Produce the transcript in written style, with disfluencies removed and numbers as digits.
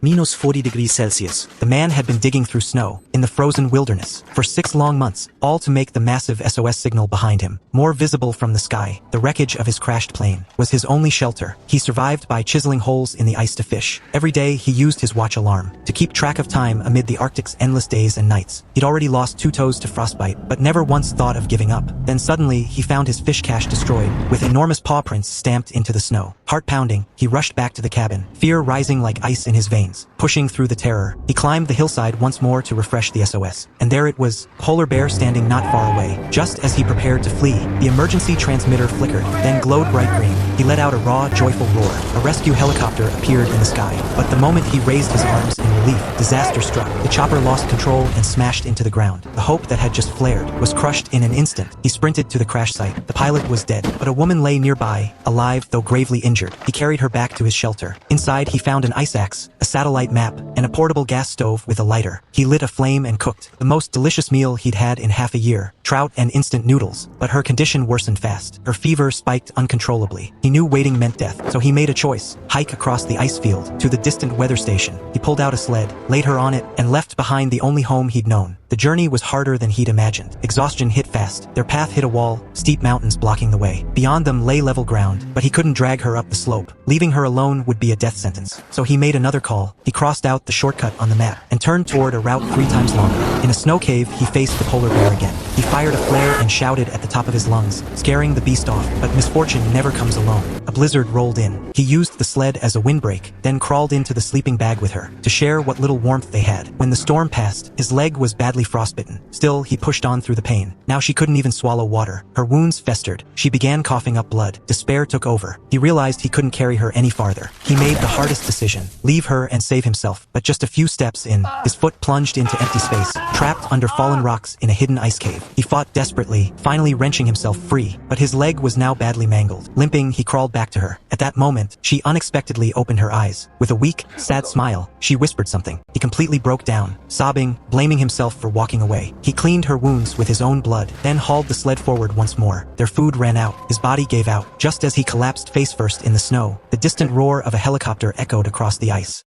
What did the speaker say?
minus 40 degrees Celsius. The man had been digging through snow, in the frozen wilderness, for 6 long months, all to make the massive SOS signal behind him. More visible from the sky, the wreckage of his crashed plane, was his only shelter. He survived by chiseling holes in the ice to fish. Every day he used his watch alarm to keep track of time amid the Arctic's endless days and nights. He'd already lost 2 toes to frostbite, but never once thought of giving up. Then suddenly, he found his fish cache destroyed, with enormous paw prints stamped into the snow. Heart pounding, he rushed back to the cabin, fear rising like ice in his veins. Pushing through the terror, he climbed the hillside once more to refresh the SOS. And there it was, polar bear standing not far away. Just as he prepared to flee, the emergency transmitter flickered, then glowed bright green. He let out a raw, joyful roar. A rescue helicopter appeared in the sky. But the moment he raised his arms in relief, disaster struck. The chopper lost control and smashed into the ground. The hope that had just flared was crushed in an instant. He sprinted to the crash site. The pilot was dead, but a woman lay nearby, alive though gravely injured. He carried her back to his shelter. Inside, he found an ice axe, a satellite map, and a portable gas stove with a lighter. He lit a flame and cooked the most delicious meal he'd had in half a year, trout and instant noodles. But her condition worsened fast. Her fever spiked uncontrollably. He knew waiting meant death, so he made a choice: hike across the ice field to the distant weather station. He pulled out a sled, laid her on it, and left behind the only home he'd known. The journey was harder than he'd imagined. Exhaustion hit fast. Their path hit a wall, steep mountains blocking the way. Beyond them lay level ground, but he couldn't drag her up the slope. Leaving her alone would be a death sentence. So he made another call. He crossed out the shortcut on the map and turned toward a route 3 times longer. In a snow cave, he faced the polar bear again. He fired a flare and shouted at the top of his lungs, scaring the beast off. But misfortune never comes alone. A blizzard rolled in. He used the sled as a windbreak, then crawled into the sleeping bag with her to share what little warmth they had. When the storm passed, his leg was badly frostbitten. Still, he pushed on through the pain. Now she couldn't even swallow water. Her wounds festered. She began coughing up blood. Despair took over. He realized he couldn't carry her any farther. He made the hardest decision: leave her and save himself. But just a few steps in, his foot plunged into empty space, trapped under fallen rocks in a hidden ice cave. He fought desperately, finally wrenching himself free, but his leg was now badly mangled. Limping, he crawled back to her. At that moment, she unexpectedly opened her eyes. With a weak, sad smile, she whispered something. He completely broke down, sobbing, blaming himself for walking away. He cleaned her wounds with his own blood, then hauled the sled forward once more. Their food ran out. His body gave out. Just as he collapsed face first in the snow, the distant roar of a helicopter echoed across the ice.